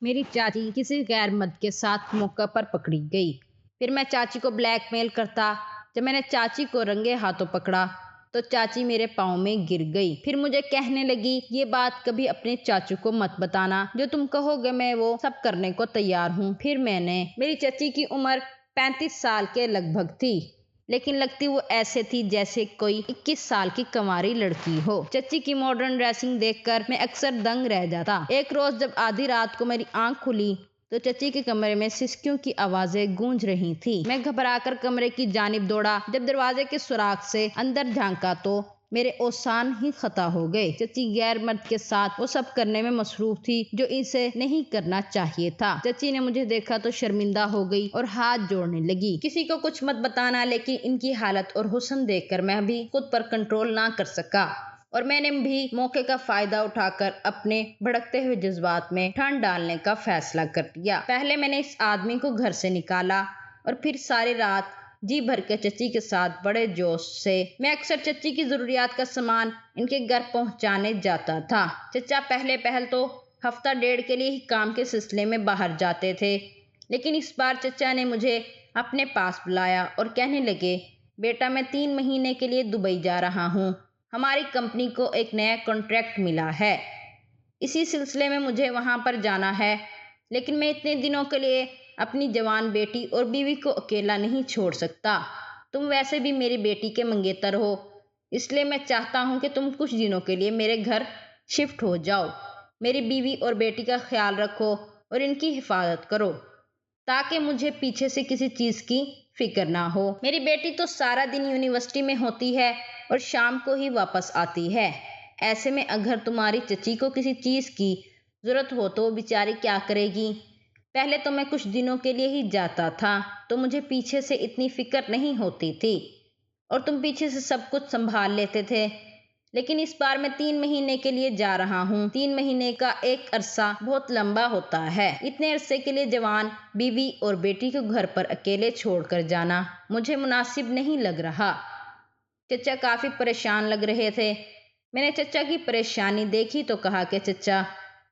میری چاچی کسی غیر مرد کے ساتھ موقع پر پکڑی گئی۔ پھر میں چاچی کو بلیک میل کرتا۔ جب میں نے چاچی کو رنگے ہاتھوں پکڑا تو چاچی میرے پاؤں میں گر گئی۔ پھر مجھے کہنے لگی، یہ بات کبھی اپنے چاچو کو مت بتانا، جو تم کہو گے میں وہ سب کرنے کو تیار ہوں۔ پھر میری چچی کی عمر 35 سال کے لگ بھگ تھی، لیکن لگتی وہ ایسے تھی جیسے کوئی 21 سال کی کنواری لڑکی ہو۔ چچی کی ماڈرن ڈریسنگ دیکھ کر میں اکثر دنگ رہ جاتا۔ ایک روز جب آدھی رات کو میری آنکھ کھلی تو چچی کے کمرے میں سسکیوں کی آوازیں گونج رہی تھی۔ میں گھبرا کر کمرے کی جانب دوڑا۔ جب دروازے کے سوراخ سے اندر جھانکا تو میرے اوسان ہی خطا ہو گئے۔ چچی غیر مرد کے ساتھ وہ سب کرنے میں مصروف تھی جو اسے نہیں کرنا چاہیے تھا۔ چچی نے مجھے دیکھا تو شرمندہ ہو گئی اور ہاتھ جوڑنے لگی، کسی کو کچھ مت بتانا۔ لیکن ان کی حالت اور حسن دیکھ کر میں بھی خود پر کنٹرول نہ کر سکا اور میں نے بھی موقع کا فائدہ اٹھا کر اپنے بھڑکتے ہوئے جذبات میں ٹھنڈ ڈالنے کا فیصلہ کر لیا۔ پہلے میں نے اس آدمی کو گھر سے نکالا اور پھر ساری رات جی بھر کے چچی کے ساتھ بڑے جوش سے میں اکثر چچی کی ضروریات کا سامان ان کے گھر پہنچانے جاتا تھا۔ چچا پہل تو ہفتہ ڈیڑھ کے لیے ہی کام کے سلسلے میں باہر جاتے تھے، لیکن اس بار چچا نے مجھے اپنے پاس بلایا اور کہنے لگے، بیٹا میں 3 مہینے کے لیے دبئی جا رہا ہوں، ہماری کمپنی کو ایک نیا کانٹریکٹ ملا ہے، اسی سلسلے میں مجھے وہاں پر جانا ہے، لیکن میں اتنے دنوں کے لیے اپنی جوان بیٹی اور بیوی کو اکیلا نہیں چھوڑ سکتا۔ تم ویسے بھی میری بیٹی کے منگیتر ہو، اس لیے میں چاہتا ہوں کہ تم کچھ دنوں کے لیے میرے گھر شفٹ ہو جاؤ، میری بیوی اور بیٹی کا خیال رکھو اور ان کی حفاظت کرو تاکہ مجھے پیچھے سے کسی چیز کی فکر نہ ہو۔ میری بیٹی تو سارا دن یونیورسٹی میں ہوتی ہے اور شام کو ہی واپس آتی ہے، ایسے میں اگر تمہاری چچی کو کسی چیز کی ضرورت ہو تو وہ بیچاری کیا کرے گی؟ پہلے تو میں کچھ دنوں کے لیے ہی جاتا تھا تو مجھے پیچھے سے اتنی فکر نہیں ہوتی تھی اور تم پیچھے سے سب کچھ سنبھال لیتے تھے، لیکن اس بار میں 3 مہینے کے لیے جا رہا ہوں۔ 3 مہینے کا ایک عرصہ بہت لمبا ہوتا ہے، اتنے عرصے کے لیے جوان بیوی اور بیٹی کو گھر پر اکیلے چھوڑ کر جانا مجھے مناسب نہیں لگ رہا۔ چچا کافی پریشان لگ رہے تھے۔ میں نے چچا کی پریشانی دیکھی تو کہا کہ چچا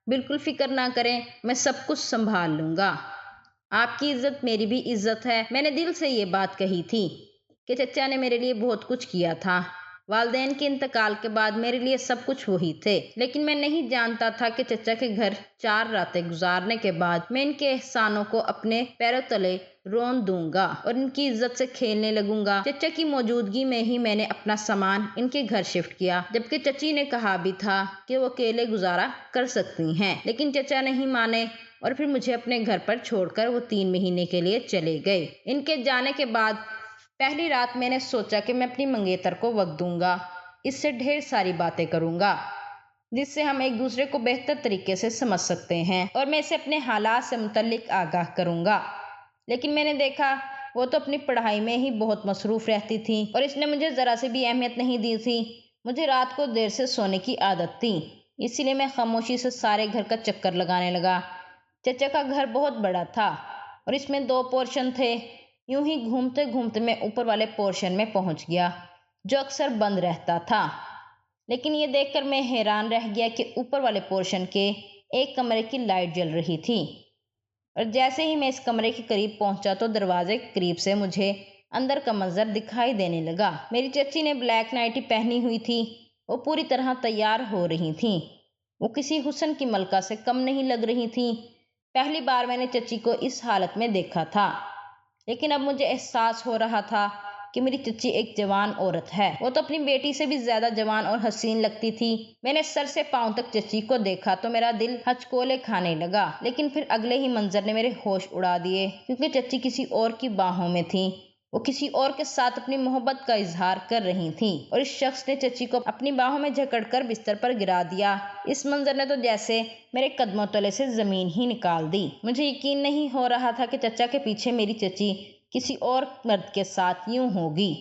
بالکل فکر نہ کریں، میں سب کچھ سنبھال لوں گا، آپ کی عزت میری بھی عزت ہے۔ میں نے دل سے یہ بات کہی تھی کہ چچا نے میرے لیے بہت کچھ کیا تھا، والدین کے انتقال کے بعد میرے لیے سب کچھ وہی تھے، لیکن میں نہیں جانتا تھا کہ چچا کے گھر 4 راتیں گزارنے کے بعد میں ان کے احسانوں کو اپنے پیروں تلے رون دوں گا اور ان کی عزت سے کھیلنے لگوں گا۔ چچا کی موجودگی میں ہی میں نے اپنا سامان ان کے گھر شفٹ کیا، جبکہ چچی نے کہا بھی تھا کہ وہ اکیلے گزارا کر سکتی ہیں، لیکن چچا نہیں مانے اور پھر مجھے اپنے گھر پر چھوڑ کر وہ 3 مہینے کے لیے چلے گئے۔ ان کے جانے کے بعد پہلی رات میں نے سوچا کہ میں اپنی منگیتر کو وقت دوں گا، اس سے ڈھیر ساری باتیں کروں گا جس سے ہم ایک دوسرے کو بہتر طریقے سے سمجھ سکتے ہیں اور میں اسے اپنے حالات سے متعلق آگاہ کروں گا، لیکن میں نے دیکھا وہ تو اپنی پڑھائی میں ہی بہت مصروف رہتی تھی اور اس نے مجھے ذرا سے بھی اہمیت نہیں دی تھی۔ مجھے رات کو دیر سے سونے کی عادت تھی، اسی لیے میں خاموشی سے سارے گھر کا چکر لگانے لگا۔ چچا کا گھر بہت بڑا تھا اور اس میں 2 پورشن تھے، یوں ہی گھومتے گھومتے میں اوپر والے پورشن میں پہنچ گیا جو اکثر بند رہتا تھا، لیکن یہ دیکھ کر میں حیران رہ گیا کہ اوپر والے پورشن کے ایک کمرے کی لائٹ جل رہی تھی اور جیسے ہی میں اس کمرے کے قریب پہنچا تو دروازے کے قریب سے مجھے اندر کا منظر دکھائی دینے لگا۔ میری چچی نے بلیک نائٹی پہنی ہوئی تھی، وہ پوری طرح تیار ہو رہی تھیں، وہ کسی حسن کی ملکہ سے کم نہیں لگ رہی تھیں۔ پہلی بار میں نے چچی کو اس حالت میں دیکھا تھا، لیکن اب مجھے احساس ہو رہا تھا کہ میری چچی ایک جوان عورت ہے، وہ تو اپنی بیٹی سے بھی زیادہ جوان اور حسین لگتی تھی۔ میں نے سر سے پاؤں تک چچی کو دیکھا تو میرا دل ہچکولے کھانے لگا، لیکن پھر اگلے ہی منظر نے میرے ہوش اڑا دیے، کیونکہ چچی کسی اور کی باہوں میں تھیں، وہ کسی اور کے ساتھ اپنی محبت کا اظہار کر رہی تھیں اور اس شخص نے چچی کو اپنی باہوں میں جھکڑ کر بستر پر گرا دیا۔ اس منظر نے تو جیسے میرے قدموں تلے سے زمین ہی نکال دی۔ مجھے یقین نہیں ہو رہا تھا کہ چچا کے پیچھے میری چچی کسی اور مرد کے ساتھ یوں ہوگی۔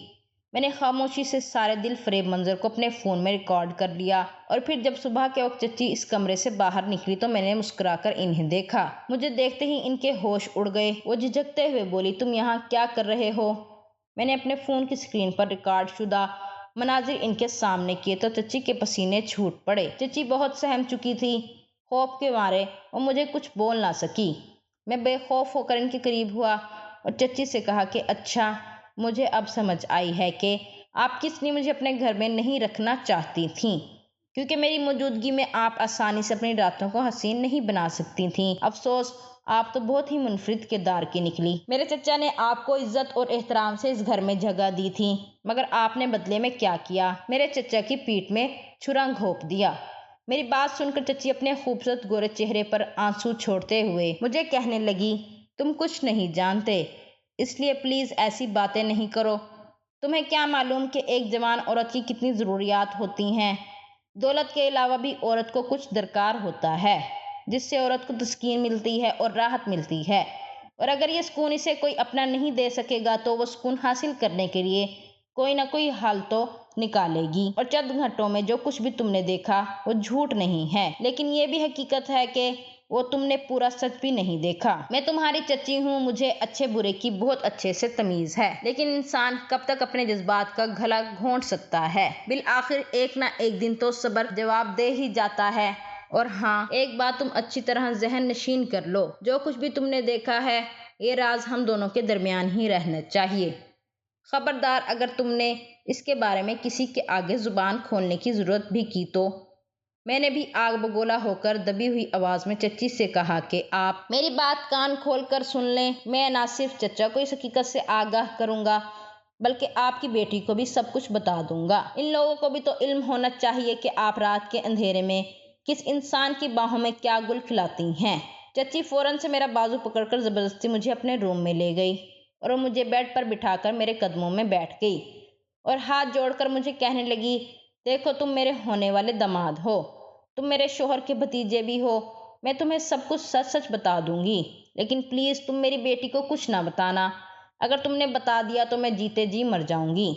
میں نے خاموشی سے سارے دل فریب منظر کو اپنے فون میں ریکارڈ کر لیا اور پھر جب صبح کے وقت چچی اس کمرے سے باہر نکلی تو میں نے مسکرا کر انہیں دیکھا۔ مجھے دیکھتے ہی ان کے ہوش اڑ گئے، وہ جھجکتے ہوئے بولی، تم یہاں کیا کر رہے ہو؟ میں نے اپنے فون کی اسکرین پر ریکارڈ شدہ مناظر ان کے سامنے کیے تو چچی کے پسینے چھوٹ پڑے۔ چچی بہت سہم چکی تھی، خوف کے مارے وہ مجھے کچھ بول نہ سکی۔ میں بے خوف ہو کر ان کے قریب ہوا اور چچی سے کہا کہ اچھا، مجھے اب سمجھ آئی ہے کہ آپ کس لیے مجھے اپنے گھر میں نہیں رکھنا چاہتی تھیں، کیونکہ میری موجودگی میں آپ آسانی سے اپنی راتوں کو حسین نہیں بنا سکتی تھیں۔ افسوس، آپ تو بہت ہی منفرد کردار کی نکلی۔ میرے چچا نے آپ کو عزت اور احترام سے اس گھر میں جگہ دی تھی، مگر آپ نے بدلے میں کیا کیا؟ میرے چچا کی پیٹھ میں چھرا گھونپ دیا۔ میری بات سن کر چچی اپنے خوبصورت گورے چہرے پر آنسو چھوڑتے ہوئے مجھے کہنے لگی، تم کچھ نہیں جانتے، اس لیے پلیز ایسی باتیں نہیں کرو۔ تمہیں کیا معلوم کہ ایک جوان عورت کی کتنی ضروریات ہوتی ہیں۔ دولت کے علاوہ بھی عورت کو کچھ درکار ہوتا ہے، جس سے عورت کو تسکین ملتی ہے اور راحت ملتی ہے، اور اگر یہ سکون اسے کوئی اپنا نہیں دے سکے گا تو وہ سکون حاصل کرنے کے لیے کوئی نہ کوئی حل تو نکالے گی۔ اور چند گھنٹوں میں جو کچھ بھی تم نے دیکھا وہ جھوٹ نہیں ہے، لیکن یہ بھی حقیقت ہے کہ وہ تم نے پورا سچ بھی نہیں دیکھا۔ میں تمہاری چچی ہوں، مجھے اچھے برے کی بہت اچھے سے تمیز ہے، لیکن انسان کب تک اپنے جذبات کا گلا گھونٹ سکتا ہے؟ بالآخر ایک نہ ایک دن تو صبر جواب دے ہی جاتا ہے۔ اور ہاں، ایک بات تم اچھی طرح ذہن نشین کر لو، جو کچھ بھی تم نے دیکھا ہے یہ راز ہم دونوں کے درمیان ہی رہنا چاہیے۔ خبردار، اگر تم نے اس کے بارے میں کسی کے آگے زبان کھولنے کی ضرورت بھی کی تو۔ میں نے بھی آگ بگولا ہو کر دبی ہوئی آواز میں چچی سے کہا کہ آپ میری بات کان کھول کر سن لیں، میں نہ صرف چچا کو اس حقیقت سے آگاہ کروں گا بلکہ آپ کی بیٹی کو بھی سب کچھ بتا دوں گا۔ ان لوگوں کو بھی تو علم ہونا چاہیے کہ آپ رات کے اندھیرے میں کس انسان کی باہوں میں کیا گل کھلاتی ہیں۔ چچی فوراً سے میرا بازو پکڑ کر زبردستی مجھے اپنے روم میں لے گئی اور وہ مجھے بیڈ پر بٹھا کر میرے قدموں میں بیٹھ گئی اور ہاتھ جوڑ کر مجھے کہنے لگی، دیکھو تم میرے ہونے والے داماد ہو، تم میرے شوہر کے بھتیجے بھی ہو، میں تمہیں سب کچھ سچ سچ بتا دوں گی، لیکن پلیز تم میری بیٹی کو کچھ نہ بتانا۔ اگر تم نے بتا دیا تو میں جیتے جی مر جاؤں گی۔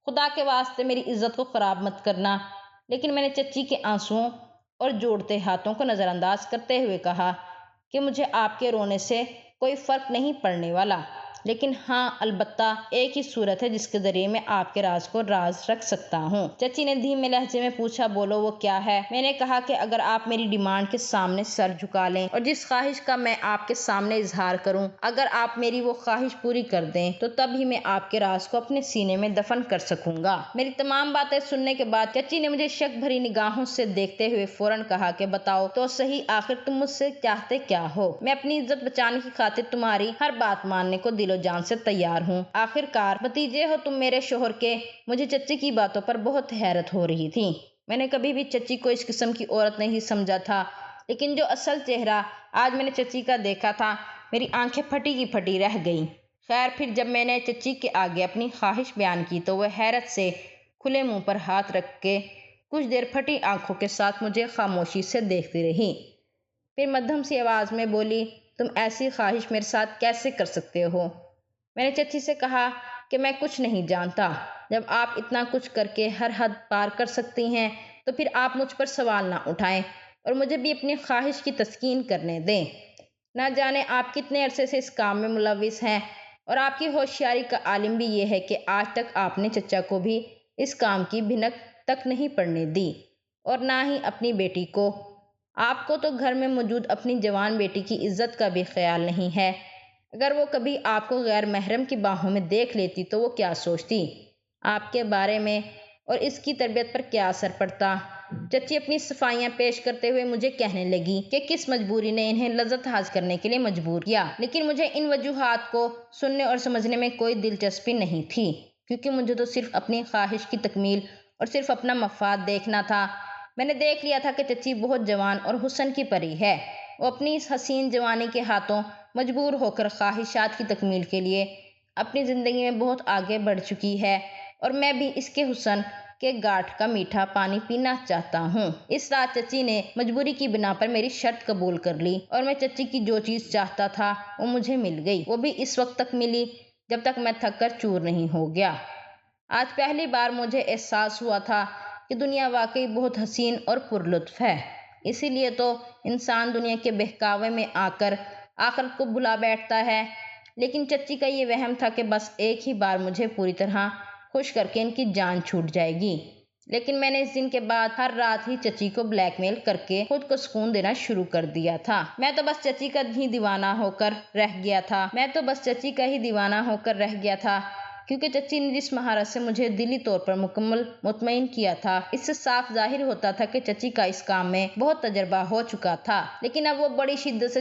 خدا کے واسطے میری عزت کو خراب مت کرنا۔ لیکن میں نے چچی کے آنسوؤں اور جوڑتے ہاتھوں کو نظر انداز کرتے ہوئے کہا کہ مجھے آپ کے رونے سے کوئی فرق نہیں پڑنے والا، لیکن ہاں، البتہ ایک ہی صورت ہے جس کے ذریعے میں آپ کے راز کو راز رکھ سکتا ہوں۔ چچی نے دھیمے لہجے میں پوچھا، بولو وہ کیا ہے؟ میں نے کہا کہ اگر آپ میری ڈیمانڈ کے سامنے سر جھکا لیں اور جس خواہش کا میں آپ کے سامنے اظہار کروں، اگر آپ میری وہ خواہش پوری کر دیں تو تب ہی میں آپ کے راز کو اپنے سینے میں دفن کر سکوں گا۔ میری تمام باتیں سننے کے بعد چچی نے مجھے شک بھری نگاہوں سے دیکھتے ہوئے فوراً کہا کہ بتاؤ تو صحیح، آخر تم مجھ سے چاہتے کیا ہو؟ میں اپنی عزت بچانے کی خاطر تمہاری ہر بات ماننے کو دل و جان سے تیار ہوں۔ آخر کار بھتیجے ہو تم میرے شوہر کے۔ مجھے چچی کی باتوں پر بہت حیرت ہو رہی تھی۔ میں نے کبھی بھی چچی کو اس قسم کی عورت نہیں سمجھا تھا، لیکن جو اصل چہرہ آج میں نے چچی کا دیکھا تھا، میری آنکھیں پھٹی کی پھٹی رہ گئیں۔ خیر، پھر جب میں نے چچی کے آگے اپنی خواہش بیان کی تو وہ حیرت سے کھلے منہ پر ہاتھ رکھ کے کچھ دیر پھٹی آنکھوں کے ساتھ مجھے خاموشی سے دیکھتی رہی، پھر مدھم سی آواز میں بولی، تم ایسی خواہش میرے ساتھ کیسے کر سکتے ہو؟ میں نے چچی سے کہا کہ میں کچھ نہیں جانتا۔ جب آپ اتنا کچھ کر کے ہر حد پار کر سکتی ہیں تو پھر آپ مجھ پر سوال نہ اٹھائیں اور مجھے بھی اپنی خواہش کی تسکین کرنے دیں۔ نہ جانے آپ کتنے عرصے سے اس کام میں ملوث ہیں، اور آپ کی ہوشیاری کا عالم بھی یہ ہے کہ آج تک آپ نے چچا کو بھی اس کام کی بھنک تک نہیں پڑنے دی، اور نہ ہی اپنی بیٹی کو۔ آپ کو تو گھر میں موجود اپنی جوان بیٹی کی عزت کا بھی خیال نہیں ہے۔ اگر وہ کبھی آپ کو غیر محرم کی باہوں میں دیکھ لیتی تو وہ کیا سوچتی؟ آپ کے بارے میں اور اس کی تربیت پر کیا اثر پڑتا؟ چچی اپنی صفائیاں پیش کرتے ہوئے مجھے کہنے لگی کہ کس مجبوری نے انہیں لذت حاصل کرنے کے لیے مجبور کیا، لیکن مجھے ان وجوہات کو سننے اور سمجھنے میں کوئی دلچسپی نہیں تھی، کیونکہ مجھے تو صرف اپنی خواہش کی تکمیل اور صرف اپنا مفاد دیکھنا تھا۔ میں نے دیکھ لیا تھا کہ چچی بہت جوان اور حسن کی پری ہے۔ وہ اپنی اس حسین جوانی کے ہاتھوں مجبور ہو کر خواہشات کی تکمیل کے لیے اپنی زندگی میں بہت آگے بڑھ چکی ہے، اور میں بھی اس کے حسن کے گاٹھ کا میٹھا پانی پینا چاہتا ہوں۔ اس رات چچی نے مجبوری کی بنا پر میری شرط قبول کر لی، اور میں چچی کی جو چیز چاہتا تھا وہ مجھے مل گئی۔ وہ بھی اس وقت تک ملی جب تک میں تھک کر چور نہیں ہو گیا۔ آج پہلی بار مجھے احساس ہوا تھا کہ دنیا واقعی بہت حسین اور پرلطف ہے۔ اسی لیے تو انسان دنیا کے بہکاوے میں آ کر آخرت کو بھلا بیٹھتا ہے۔ لیکن چچی کا یہ وہم تھا کہ بس ایک ہی بار مجھے پوری طرح خوش کر کے ان کی جان چھوٹ جائے گی۔ لیکن میں نے اس دن کے بعد ہر رات ہی چچی کو بلیک میل کر کے خود کو سکون دینا شروع کر دیا تھا۔ میں تو بس چچی کا ہی دیوانہ ہو کر رہ گیا تھا کیونکہ چچی نے جس مہارت سے مجھے دلی طور پر مکمل مطمئن کیا تھا، اس سے صاف ظاہر ہوتا تھا کہ چچی کا اس کام میں بہت تجربہ ہو چکا تھا۔ لیکن اب وہ بڑی شدت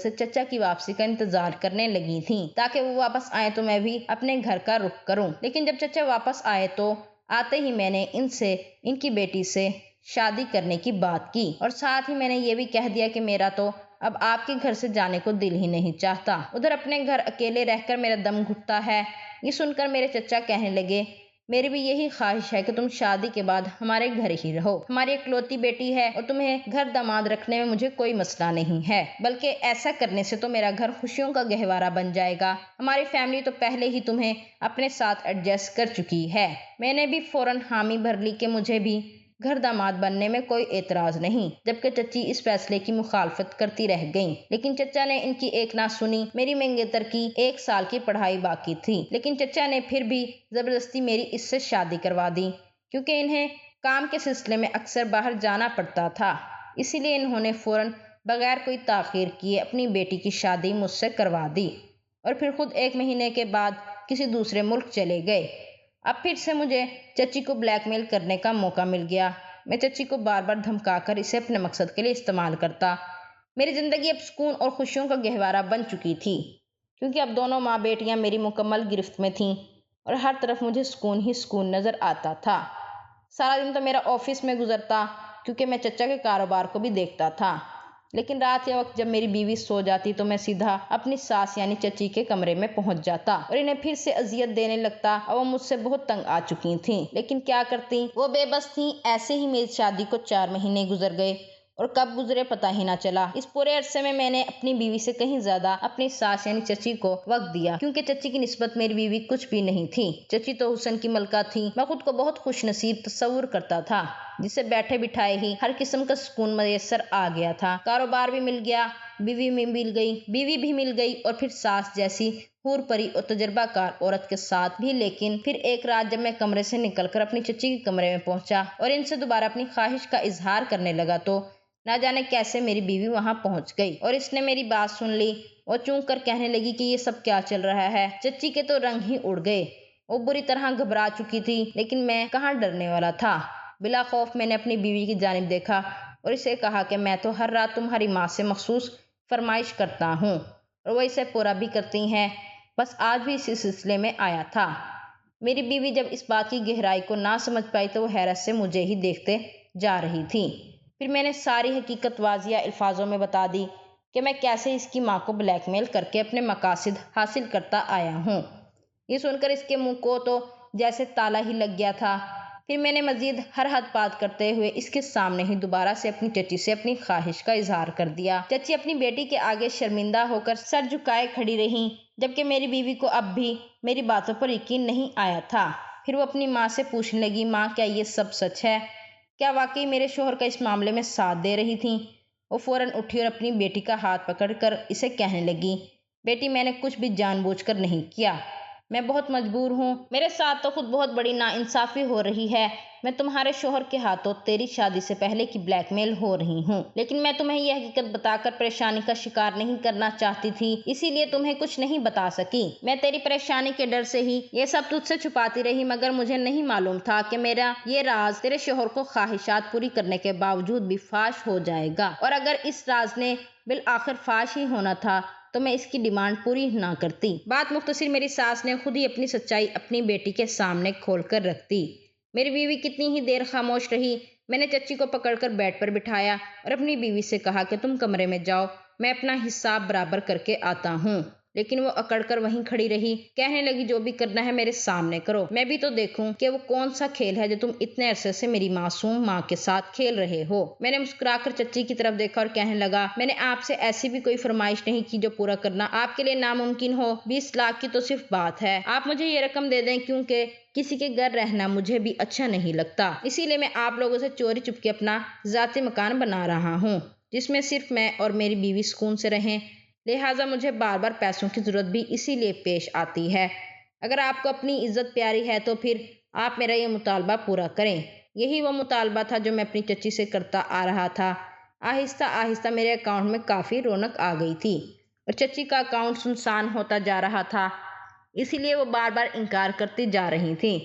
سے چچا کی واپسی کا انتظار کرنے لگی تھیں تاکہ وہ واپس آئے تو میں بھی اپنے گھر کا رخ کروں۔ لیکن جب چچا واپس آئے تو آتے ہی میں نے ان کی بیٹی سے شادی کرنے کی بات کی، اور ساتھ ہی میں نے یہ بھی کہہ دیا کہ میرا تو اب آپ کے گھر سے جانے کو دل ہی نہیں چاہتا۔ ادھر اپنے گھر اکیلے رہ کر میرا دم گھٹتا ہے۔ یہ سن کر میرے چچا کہنے لگے، میری بھی یہی خواہش ہے کہ تم شادی کے بعد ہمارے گھر ہی رہو۔ ہماری اکلوتی بیٹی ہے اور تمہیں گھر داماد رکھنے میں مجھے کوئی مسئلہ نہیں ہے، بلکہ ایسا کرنے سے تو میرا گھر خوشیوں کا گہوارہ بن جائے گا۔ ہماری فیملی تو پہلے ہی تمہیں اپنے ساتھ ایڈجسٹ کر چکی ہے۔ میں نے بھی فوراً حامی بھر لی کہ مجھے بھی گھر داماد بننے میں کوئی اعتراض نہیں، جبکہ چچی اس فیصلے کی مخالفت کرتی رہ گئیں۔ لیکن چچا نے ان کی ایک نہ سنی۔ میری منگیتر کی 1 سال کی پڑھائی باقی تھی، لیکن چچا نے پھر بھی زبردستی میری اس سے شادی کروا دی، کیونکہ انہیں کام کے سلسلے میں اکثر باہر جانا پڑتا تھا۔ اسی لیے انہوں نے فوراً بغیر کوئی تاخیر کیے اپنی بیٹی کی شادی مجھ سے کروا دی اور پھر خود 1 مہینے کے بعد کسی دوسرے ملک چلے گئے۔ اب پھر سے مجھے چچی کو بلیک میل کرنے کا موقع مل گیا۔ میں چچی کو بار بار دھمکا کر اسے اپنے مقصد کے لیے استعمال کرتا۔ میری زندگی اب سکون اور خوشیوں کا گہوارہ بن چکی تھی، کیونکہ اب دونوں ماں بیٹیاں میری مکمل گرفت میں تھیں اور ہر طرف مجھے سکون ہی سکون نظر آتا تھا۔ سارا دن تو میرا آفس میں گزرتا، کیونکہ میں چچا کے کاروبار کو بھی دیکھتا تھا، لیکن رات کے وقت جب میری بیوی سو جاتی تو میں سیدھا اپنی ساس یعنی چچی کے کمرے میں پہنچ جاتا اور انہیں پھر سے اذیت دینے لگتا، اور وہ مجھ سے بہت تنگ آ چکی تھیں، لیکن کیا کرتی، وہ بے بس تھیں۔ ایسے ہی میری شادی کو 4 مہینے گزر گئے اور کب گزرے پتہ ہی نہ چلا۔ اس پورے عرصے میں نے اپنی بیوی سے کہیں زیادہ اپنی ساس یعنی چچی کو وقت دیا، کیونکہ چچی کی نسبت میری بیوی کچھ بھی نہیں تھی۔ چچی تو حسن کی ملکہ تھی۔ میں خود کو بہت خوش نصیب تصور کرتا تھا، جسے بیٹھے بٹھائے ہی ہر قسم کا سکون میسر آ گیا تھا۔ کاروبار بھی مل گیا، بیوی بھی مل گئی اور پھر ساس جیسی حور پری اور تجربہ کار عورت کے ساتھ بھی۔ لیکن پھر ایک رات جب میں کمرے سے نکل کر اپنی چچی کے کمرے میں پہنچا اور ان سے دوبارہ اپنی خواہش کا اظہار کرنے لگا تو نہ جانے کیسے میری بیوی وہاں پہنچ گئی اور اس نے میری بات سن لی اور چونک کر کہنے لگی کہ یہ سب کیا چل رہا ہے۔ چچی کے تو رنگ ہی اڑ گئے، وہ بری طرح گھبرا چکی تھی، لیکن میں کہاں ڈرنے والا تھا۔ بلا خوف میں نے اپنی بیوی کی جانب دیکھا اور اسے کہا کہ میں تو ہر رات تمہاری ماں سے مخصوص فرمائش کرتا ہوں اور وہ اسے پورا بھی کرتی ہیں، بس آج بھی اسی سلسلے میں آیا تھا۔ میری بیوی جب اس بات کی گہرائی کو نہ سمجھ پائی تو وہ حیرت سے مجھے ہی دیکھتے جا رہی تھی۔ پھر میں نے ساری حقیقت واضح الفاظوں میں بتا دی کہ میں کیسے اس کی ماں کو بلیک میل کر کے اپنے مقاصد حاصل کرتا آیا ہوں۔ یہ سن کر اس کے منہ کو تو جیسے تالا ہی لگ گیا تھا۔ پھر میں نے مزید ہر حد پات کرتے ہوئے اس کے سامنے ہی دوبارہ سے اپنی چچی سے اپنی خواہش کا اظہار کر دیا۔ چچی اپنی بیٹی کے آگے شرمندہ ہو کر سر جھکائے کھڑی رہیں، جبکہ میری بیوی کو اب بھی میری باتوں پر یقین نہیں آیا تھا۔ پھر وہ اپنی ماں سے پوچھنے لگی، ماں کیا یہ سب سچ ہے؟ کیا واقعی میرے شوہر کا اس معاملے میں ساتھ دے رہی تھیں؟ وہ فوراً اٹھی اور اپنی بیٹی کا ہاتھ پکڑ کر اسے کہنے لگی، بیٹی میں نے کچھ بھی جان بوجھ کر نہیں کیا، میں بہت مجبور ہوں، میرے ساتھ تو خود بہت بڑی ناانصافی ہو رہی ہے۔ میں تمہارے شوہر کے ہاتھوں تیری شادی سے پہلے کی بلیک میل ہو رہی ہوں، لیکن میں تمہیں یہ حقیقت بتا کر پریشانی کا شکار نہیں کرنا چاہتی تھی، اسی لیے تمہیں کچھ نہیں بتا سکی۔ میں تیری پریشانی کے ڈر سے ہی یہ سب تجھ سے چھپاتی رہی، مگر مجھے نہیں معلوم تھا کہ میرا یہ راز تیرے شوہر کو خواہشات پوری کرنے کے باوجود بھی فاش ہو جائے گا، اور اگر اس راز نے بالآخر فاش ہی ہونا تھا تو میں اس کی ڈیمانڈ پوری نہ کرتی۔ بات مختصر میری ساس نے خود ہی اپنی سچائی اپنی بیٹی کے سامنے کھول کر رکھ دی۔ میری بیوی کتنی ہی دیر خاموش رہی۔ میں نے چچی کو پکڑ کر بیڈ پر بٹھایا اور اپنی بیوی سے کہا کہ تم کمرے میں جاؤ، میں اپنا حساب برابر کر کے آتا ہوں، لیکن وہ اکڑ کر وہیں کھڑی رہی، کہنے لگی جو بھی کرنا ہے میرے سامنے کرو، میں بھی تو دیکھوں کہ وہ کون سا کھیل ہے جو تم اتنے عرصے سے میری معصوم ماں کے ساتھ کھیل رہے ہو۔ میں نے مسکرا کر چچی کی طرف دیکھا اور کہنے لگا، میں نے آپ سے ایسی بھی کوئی فرمائش نہیں کی جو پورا کرنا آپ کے لیے ناممکن ہو۔ 20 لاکھ کی تو صرف بات ہے، آپ مجھے یہ رقم دے دیں، کیونکہ کسی کے گھر رہنا مجھے بھی اچھا نہیں لگتا، اسی لیے میں آپ لوگوں سے چوری چپکے اپنا ذاتی مکان بنا رہا ہوں جس میں صرف میں اور میری بیوی سکون سے رہیں، لہٰذا مجھے بار بار پیسوں کی ضرورت بھی اسی لیے پیش آتی ہے۔ اگر آپ کو اپنی عزت پیاری ہے تو پھر آپ میرا یہ مطالبہ پورا کریں۔ یہی وہ مطالبہ تھا جو میں اپنی چچی سے کرتا آ رہا تھا۔ آہستہ آہستہ میرے اکاؤنٹ میں کافی رونق آ گئی تھی اور چچی کا اکاؤنٹ سنسان ہوتا جا رہا تھا، اسی لیے وہ بار بار انکار کرتی جا رہی تھیں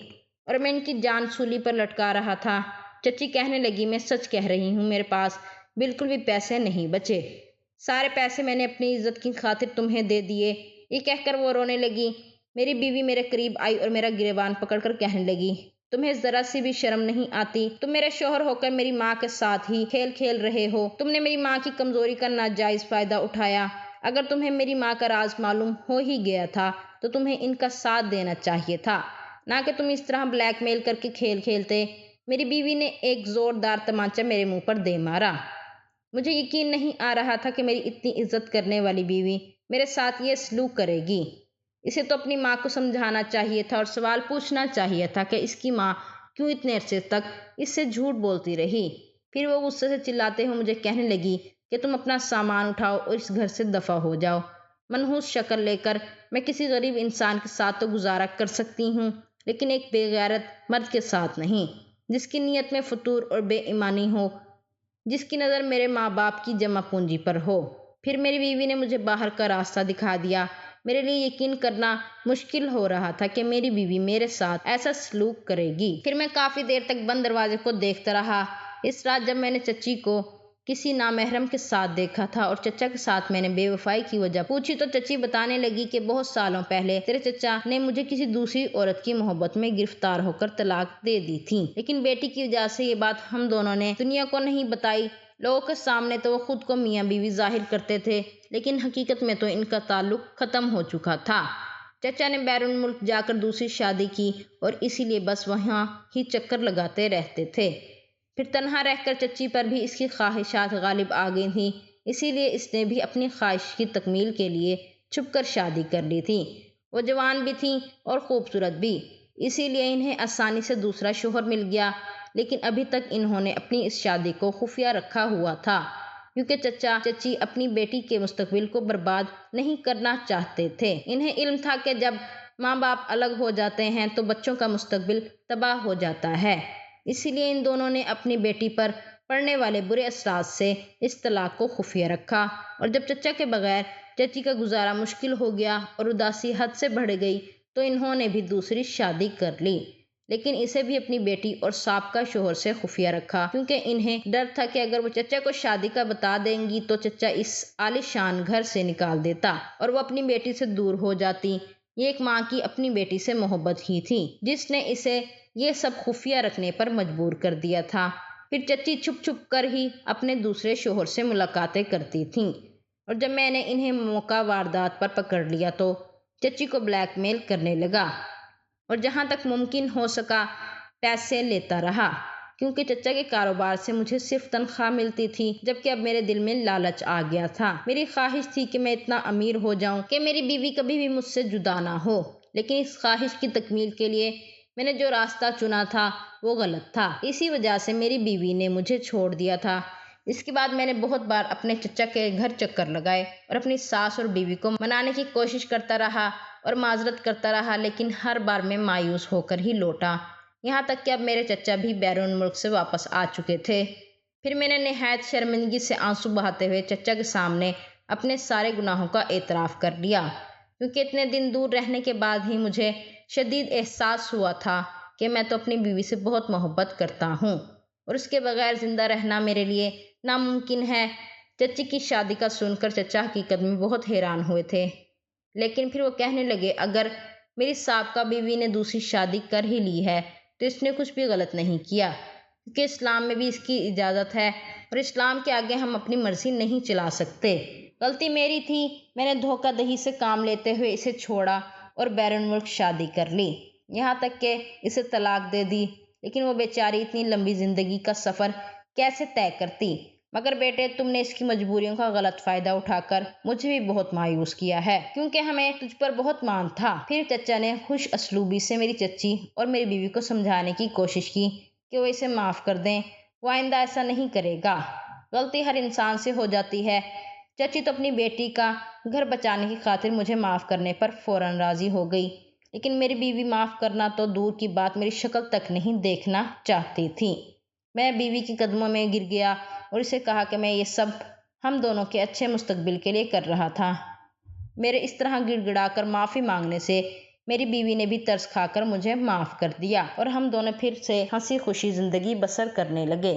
اور میں ان کی جان سولی پر لٹکا رہا تھا۔ چچی کہنے لگی، میں سچ کہہ رہی ہوں، میرے پاس بالکل بھی پیسے نہیں بچے، سارے پیسے میں نے اپنی عزت کی خاطر تمہیں دے دیے۔ یہ کہہ کر وہ رونے لگی۔ میری بیوی میرے قریب آئی اور میرا گریبان پکڑ کر کہنے لگی، تمہیں ذرا سی بھی شرم نہیں آتی؟ تم میرے شوہر ہو کر میری ماں کے ساتھ ہی کھیل کھیل رہے ہو۔ تم نے میری ماں کی کمزوری کا ناجائز فائدہ اٹھایا۔ اگر تمہیں میری ماں کا راز معلوم ہو ہی گیا تھا تو تمہیں ان کا ساتھ دینا چاہیے تھا، نہ کہ تم اس طرح بلیک میل کر کے کھیل کھیلتے۔ میری بیوی نے ایک زوردار تمانچہ میرے منہ پر دے مارا۔ مجھے یقین نہیں آ رہا تھا کہ میری اتنی عزت کرنے والی بیوی میرے ساتھ یہ سلوک کرے گی۔ اسے تو اپنی ماں کو سمجھانا چاہیے تھا اور سوال پوچھنا چاہیے تھا کہ اس کی ماں کیوں اتنے عرصے تک اس سے جھوٹ بولتی رہی۔ پھر وہ غصے سے چلاتے ہوئے مجھے کہنے لگی کہ تم اپنا سامان اٹھاؤ اور اس گھر سے دفع ہو جاؤ۔ منحوس شکل لے کر میں کسی غریب انسان کے ساتھ تو گزارا کر سکتی ہوں، لیکن ایک بے غیرت مرد کے ساتھ نہیں، جس کی نیت میں فتور اور بے ایمانی ہو، جس کی نظر میرے ماں باپ کی جمع پونجی پر ہو۔ پھر میری بیوی نے مجھے باہر کا راستہ دکھا دیا۔ میرے لیے یقین کرنا مشکل ہو رہا تھا کہ میری بیوی میرے ساتھ ایسا سلوک کرے گی۔ پھر میں کافی دیر تک بند دروازے کو دیکھتا رہا۔ اس رات جب میں نے چچی کو کسی نامحرم کے ساتھ دیکھا تھا اور چچا کے ساتھ میں نے بے وفائی کی وجہ پوچھی تو چچی بتانے لگی کہ بہت سالوں پہلے تیرے چچا نے مجھے کسی دوسری عورت کی محبت میں گرفتار ہو کر طلاق دے دی تھی، لیکن بیٹی کی وجہ سے یہ بات ہم دونوں نے دنیا کو نہیں بتائی۔ لوگوں کے سامنے تو وہ خود کو میاں بیوی ظاہر کرتے تھے، لیکن حقیقت میں تو ان کا تعلق ختم ہو چکا تھا۔ چچا نے بیرون ملک جا کر دوسری شادی کی اور اسی لیے بس وہاں ہی چکر لگاتے رہتے تھے۔ پھر تنہا رہ کر چچی پر بھی اس کی خواہشات غالب آ گئی تھیں، اسی لیے اس نے بھی اپنی خواہش کی تکمیل کے لیے چھپ کر شادی کر لی تھی۔ وہ جوان بھی تھیں اور خوبصورت بھی، اسی لیے انہیں آسانی سے دوسرا شوہر مل گیا، لیکن ابھی تک انہوں نے اپنی اس شادی کو خفیہ رکھا ہوا تھا، کیونکہ چچا چچی اپنی بیٹی کے مستقبل کو برباد نہیں کرنا چاہتے تھے۔ انہیں علم تھا کہ جب ماں باپ الگ ہو جاتے ہیں تو بچوں کا مستقبل تباہ ہو جاتا ہے، اسی لیے ان دونوں نے اپنی بیٹی پر پڑنے والے برے اثرات سے اس طلاق کو خفیہ رکھا، اور جب چچا کے بغیر چچی کا گزارا مشکل ہو گیا اور اداسی حد سے بڑھ گئی تو انہوں نے بھی دوسری شادی کر لی، لیکن اسے بھی اپنی بیٹی اور سابقہ شوہر سے خفیہ رکھا، کیونکہ انہیں ڈر تھا کہ اگر وہ چچا کو شادی کا بتا دیں گی تو چچا اس عالی شان گھر سے نکال دیتا اور وہ اپنی بیٹی سے دور ہو جاتی۔ یہ ایک ماں کی اپنی بیٹی سے محبت ہی تھی جس نے اسے یہ سب خفیہ رکھنے پر مجبور کر دیا تھا۔ پھر چچی چھپ چھپ کر ہی اپنے دوسرے شوہر سے ملاقاتیں کرتی تھیں، اور جب میں نے انہیں موقع واردات پر پکڑ لیا تو چچی کو بلیک میل کرنے لگا اور جہاں تک ممکن ہو سکا پیسے لیتا رہا، کیونکہ چچا کے کاروبار سے مجھے صرف تنخواہ ملتی تھی، جبکہ اب میرے دل میں لالچ آ گیا تھا۔ میری خواہش تھی کہ میں اتنا امیر ہو جاؤں کہ میری بیوی کبھی بھی مجھ سے جدا نہ ہو، لیکن اس خواہش کی تکمیل کے لیے میں نے جو راستہ چنا تھا وہ غلط تھا، اسی وجہ سے میری بیوی نے مجھے چھوڑ دیا تھا۔ اس کے بعد میں نے بہت بار اپنے چچا کے گھر چکر لگائے اور اپنی ساس اور بیوی کو منانے کی کوشش کرتا رہا اور معذرت کرتا رہا، لیکن ہر بار میں مایوس ہو کر ہی لوٹا، یہاں تک کہ اب میرے چچا بھی بیرون ملک سے واپس آ چکے تھے۔ پھر میں نے نہایت شرمندگی سے آنسو بہاتے ہوئے چچا کے سامنے اپنے سارے گناہوں کا اعتراف کر لیا، کیونکہ اتنے دن دور رہنے کے بعد ہی مجھے شدید احساس ہوا تھا کہ میں تو اپنی بیوی سے بہت محبت کرتا ہوں اور اس کے بغیر زندہ رہنا میرے لیے ناممکن ہے۔ چچی کی شادی کا سن کر چچا حقیقت میں بہت حیران ہوئے تھے، لیکن پھر وہ کہنے لگے، اگر میری سابقہ بیوی نے دوسری شادی کر ہی لی ہے تو اس نے کچھ بھی غلط نہیں کیا، کیونکہ اسلام میں بھی اس کی اجازت ہے اور اسلام کے آگے ہم اپنی مرضی نہیں چلا سکتے۔ غلطی میری تھی، میں نے دھوکہ دہی سے کام لیتے ہوئے اسے چھوڑا اور بیرون ملک شادی کر لی، یہاں تک کہ اسے طلاق دے دی، لیکن وہ بیچاری اتنی لمبی زندگی کا سفر کیسے طے کرتی؟ مگر بیٹے، تم نے اس کی مجبوریوں کا غلط فائدہ اٹھا کر مجھے بھی بہت مایوس کیا ہے، کیونکہ ہمیں تجھ پر بہت مان تھا۔ پھر چچا نے خوش اسلوبی سے میری چچی اور میری بیوی کو سمجھانے کی کوشش کی کہ وہ اسے معاف کر دیں، وہ آئندہ ایسا نہیں کرے گا، غلطی ہر انسان سے ہو جاتی ہے۔ چچی تو اپنی بیٹی کا گھر بچانے کی خاطر مجھے معاف کرنے پر فوراً راضی ہو گئی، لیکن میری بیوی معاف کرنا تو دور کی بات میری شکل تک نہیں دیکھنا چاہتی تھی۔ میں بیوی کے قدموں میں گر گیا اور اسے کہا کہ میں یہ سب ہم دونوں کے اچھے مستقبل کے لیے کر رہا تھا۔ میرے اس طرح گڑ گڑا کر معافی مانگنے سے میری بیوی نے بھی ترس کھا کر مجھے معاف کر دیا اور ہم دونوں پھر سے ہنسی خوشی زندگی بسر کرنے لگے۔